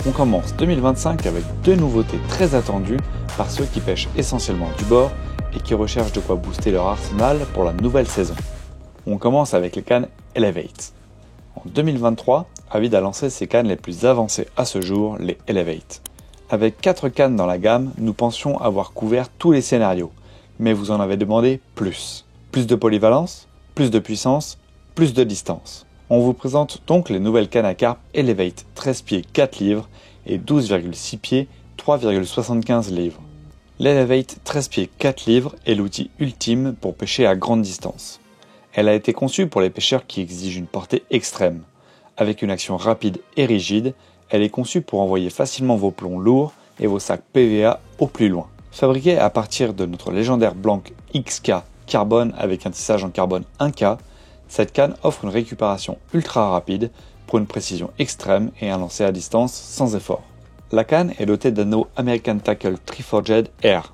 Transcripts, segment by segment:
On commence 2025 avec deux nouveautés très attendues par ceux qui pêchent essentiellement du bord et qui recherchent de quoi booster leur arsenal pour la nouvelle saison. On commence avec les cannes Elevate. En 2023, Avid a lancé ses cannes les plus avancées à ce jour, les Elevate. Avec 4 cannes dans la gamme, nous pensions avoir couvert tous les scénarios, mais vous en avez demandé plus. Plus de polyvalence, plus de puissance, plus de distance. On vous présente donc les nouvelles cannes à carpe Elevate 13 pieds 4 livres et 12,6 pieds 3,75 livres. L'Elevate 13 pieds 4 livres est l'outil ultime pour pêcher à grande distance. Elle a été conçue pour les pêcheurs qui exigent une portée extrême. Avec une action rapide et rigide, elle est conçue pour envoyer facilement vos plombs lourds et vos sacs PVA au plus loin. Fabriquée à partir de notre légendaire Blanc XK carbone avec un tissage en carbone 1K, cette canne offre une récupération ultra rapide pour une précision extrême et un lancer à distance sans effort. La canne est dotée d'anneaux American Tackle Triforged Air,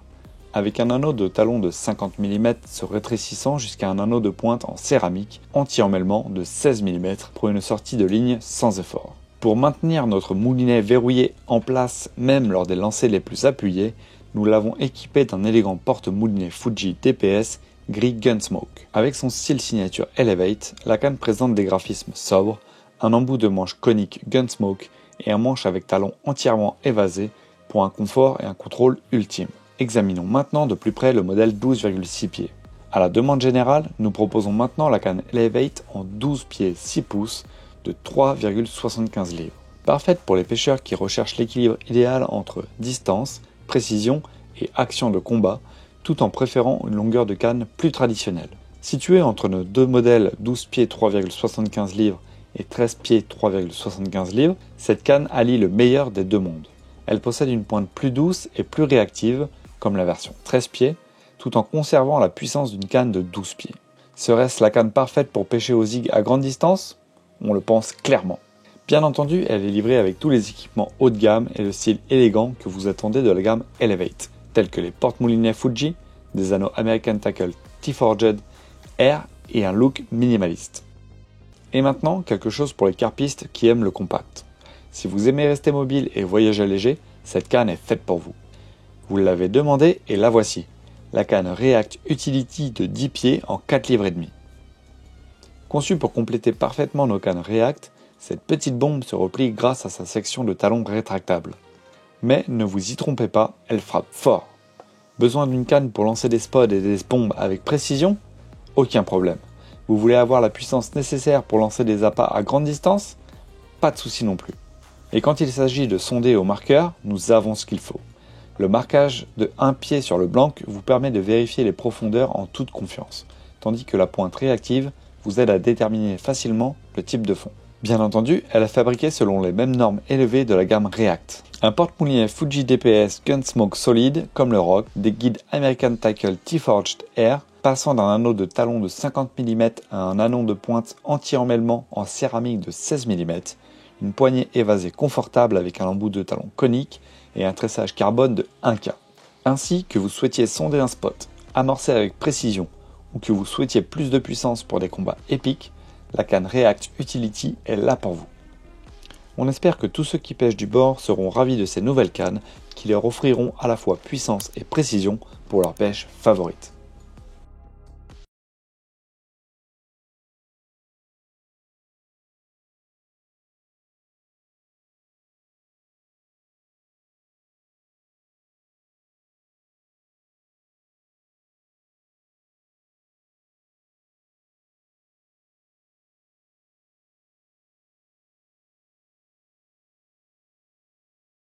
avec un anneau de talon de 50 mm se rétrécissant jusqu'à un anneau de pointe en céramique anti-emmêlement de 16 mm pour une sortie de ligne sans effort. Pour maintenir notre moulinet verrouillé en place même lors des lancers les plus appuyés, nous l'avons équipé d'un élégant porte-moulinet Fuji DPS gris Gunsmoke. Avec son style signature Elevate, la canne présente des graphismes sobres, un embout de manche conique Gunsmoke et un manche avec talon entièrement évasé pour un confort et un contrôle ultime. Examinons maintenant de plus près le modèle 12,6 pieds. À la demande générale, nous proposons maintenant la canne Elevate en 12 pieds 6 pouces de 3,75 livres. Parfaite pour les pêcheurs qui recherchent l'équilibre idéal entre distance, précision et action de combat, tout en préférant une longueur de canne plus traditionnelle. Située entre nos deux modèles 12 pieds 3,75 livres et 13 pieds 3,75 livres, cette canne allie le meilleur des deux mondes. Elle possède une pointe plus douce et plus réactive, comme la version 13 pieds, tout en conservant la puissance d'une canne de 12 pieds. Serait-ce la canne parfaite pour pêcher au zig à grande distance ? On le pense clairement. Bien entendu, elle est livrée avec tous les équipements haut de gamme et le style élégant que vous attendez de la gamme Elevate, tels que les porte-moulinets Fuji, des anneaux American Tackle Triforged Air et un look minimaliste. Et maintenant, quelque chose pour les carpistes qui aiment le compact. Si vous aimez rester mobile et voyager léger, cette canne est faite pour vous. Vous l'avez demandé et la voici. La canne React Utility de 10 pieds en 4 livres et demi. Conçue pour compléter parfaitement nos cannes React, cette petite bombe se replie grâce à sa section de talon rétractable. Mais ne vous y trompez pas, elle frappe fort. Besoin d'une canne pour lancer des spots et des bombes avec précision ? Aucun problème. Vous voulez avoir la puissance nécessaire pour lancer des appâts à grande distance ? Pas de souci non plus. Et quand il s'agit de sonder au marqueur, nous avons ce qu'il faut. Le marquage de 1 pied sur le blanc vous permet de vérifier les profondeurs en toute confiance, tandis que la pointe réactive vous aide à déterminer facilement le type de fond. Bien entendu, elle est fabriquée selon les mêmes normes élevées de la gamme React. Un porte-moulinet Fuji DPS Gunsmoke solide, comme le Rock, des guides American Tackle Triforged Air, passant d'un anneau de talon de 50 mm à un anneau de pointe anti-emmêlement en céramique de 16 mm, une poignée évasée confortable avec un embout de talon conique et un tressage carbone de 1K. Ainsi que vous souhaitiez sonder un spot, amorcer avec précision, ou que vous souhaitiez plus de puissance pour des combats épiques, la canne React Utility est là pour vous. On espère que tous ceux qui pêchent du bord seront ravis de ces nouvelles cannes qui leur offriront à la fois puissance et précision pour leur pêche favorite.